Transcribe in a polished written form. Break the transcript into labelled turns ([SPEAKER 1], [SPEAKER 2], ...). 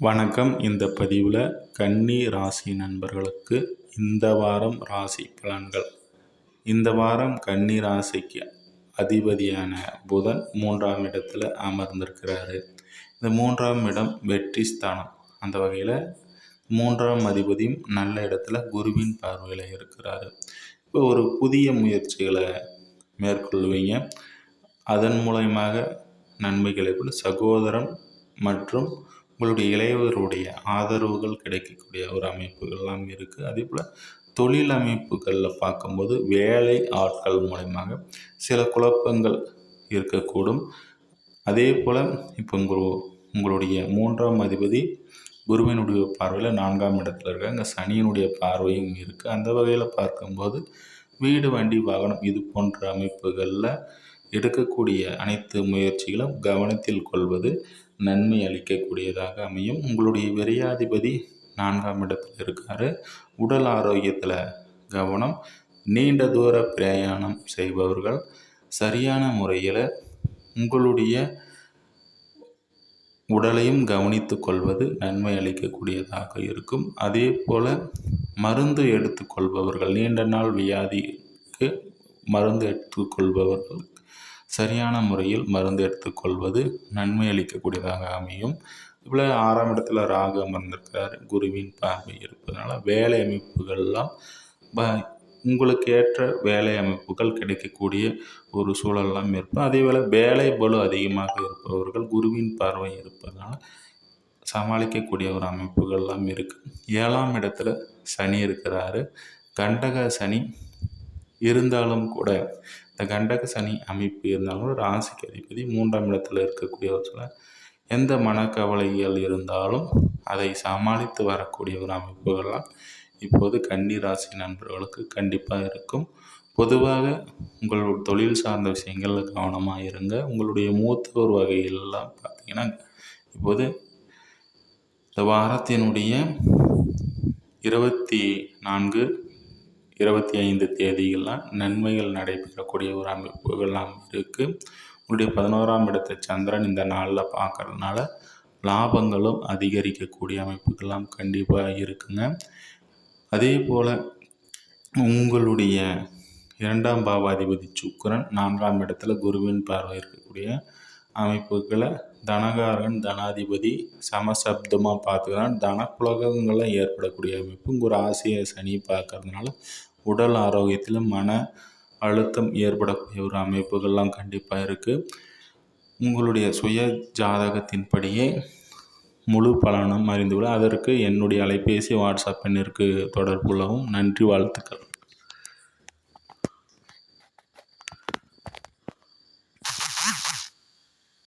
[SPEAKER 1] வணக்கம். இந்த பதிவில் கன்னி ராசி நண்பர்களுக்கு இந்த வாரம் ராசி பலன்கள். இந்த வாரம் கன்னி ராசிக்கு அதிபதியான புதன் 3ஆம் இடத்துல அமர்ந்திருக்கிறாரு. இந்த 3ஆம் இடம் வெற்றி ஸ்தானம். அந்த வகையில் 3ஆம் அதிபதியும் நல்ல இடத்துல குருவின் பார்வையில் இருக்கிறாரு. இப்போ ஒரு புதிய முயற்சிகளை மேற்கொள்வீங்க. அதன் மூலயமாக நன்மைகளை கூட சகோதரன் மற்றும் உங்களுடைய இளையவருடைய ஆதரவுகள் கிடைக்கக்கூடிய ஒரு அமைப்புகள்லாம் இருக்குது. அதே போல் தொழில் அமைப்புகளில் பார்க்கும்போது வேலை ஆட்கள் மூலமாக சில குழப்பங்கள் இருக்கக்கூடும். அதே போல் இப்போ உங்களுடைய 3ஆம் அதிபதி குருவினுடைய பார்வையில் 4ஆம் இடத்துல இருக்காங்க. சனியினுடைய பார்வையும் இருக்குது. அந்த வகையில் பார்க்கும்போது வீடு, வண்டி, வாகனம் இது போன்ற அமைப்புகளில் எடுக்கக்கூடிய அனைத்து முயற்சிகளும் கவனத்தில் கொள்வது நன்மை அளிக்கக்கூடியதாக அமையும். உங்களுடைய விரையாதிபதி 4ஆம் இடத்தில் இருக்கார். உடல் ஆரோக்கியத்தில் கவனம். நீண்ட தூர பிரயாணம் செய்பவர்கள் சரியான முறையில் உங்களுடைய உடலையும் கவனித்து கொள்வது நன்மை அளிக்கக்கூடியதாக இருக்கும். அதே போல் மருந்து எடுத்துக்கொள்பவர்கள், நீண்ட நாள் வியாதிக்கு மருந்து எடுத்துக்கொள்பவர்கள் சரியான முறையில் மருந்து எடுத்துக்கொள்வது நன்மை அளிக்கக்கூடியதாக அமையும். இவ்வளோ 6ஆம் இடத்துல ராகு அமர்ந்திருக்கிறார். குருவின் பார்வை இருப்பதனால வேலை அமைப்புகள்லாம் உங்களுக்கு ஏற்ற வேலை அமைப்புகள் கிடைக்கக்கூடிய ஒரு சூழல்லாம் இருக்கும். அதே வேளை வேலை பளு அதிகமாக இருப்பவர்கள் குருவின் பார்வை இருப்பதனால சமாளிக்கக்கூடிய ஒரு அமைப்புகள்லாம் இருக்குது. 7ஆம் இடத்துல சனி இருக்கிறாரு. கண்டக சனி இருந்தாலும் கூட இந்த கண்டக சனி அமைப்பு இருந்தாலும் ராசிக்கு அதிபதி 3ஆம் இடத்துல இருக்கக்கூடியவர்கள் எந்த மனக்கவலைகள் இருந்தாலும் அதை சமாளித்து வரக்கூடிய ஒரு அமைப்புகள்லாம் இப்போது கன்னி ராசி நண்பர்களுக்கு கண்டிப்பாக இருக்கும். பொதுவாக உங்களோட தொழில் சார்ந்த விஷயங்களில் கவனமாக இருங்க. உங்களுடைய மூத்தோர் வகையிலெல்லாம் பார்த்தீங்கன்னா இப்போது இந்த வாரத்தினுடைய 24, 25 தேதிகள்லாம் நன்மைகள் நடைபெறக்கூடிய ஒரு அமைப்புகள்லாம் இருக்குது. உங்களுடைய 11ஆம் இடத்தை சந்திரன் இந்த நாளில் பார்க்கறதுனால லாபங்களும் அதிகரிக்கக்கூடிய அமைப்புகள்லாம் கண்டிப்பாக இருக்குங்க. அதே போல் உங்களுடைய 2ஆம் பாவாதிபதி சுக்கிரன் 4ஆம் இடத்துல குருவின் பார்வை இருக்கக்கூடிய அமைப்புகளை தனகாரகன் தனாதிபதி சமசப்தமாக பார்த்துக்கிறான். தனப்புலகங்கள்லாம் ஏற்படக்கூடிய அமைப்பு ஒரு ஆசையை சனி பார்க்கறதுனால உடல் ஆரோக்கியத்தில் மன அழுத்தம் ஏற்படக்கூடிய ஒரு அமைப்புகள்லாம் கண்டிப்பாக இருக்குது. உங்களுடைய சுய ஜாதகத்தின்படியே முழு பலனும் அறிந்துவிட அதற்கு என்னுடைய அலைபேசி வாட்ஸ்அப் எண்ணிற்கு தொடர்பு கொள்ளவும். நன்றி, வாழ்த்துக்கள்.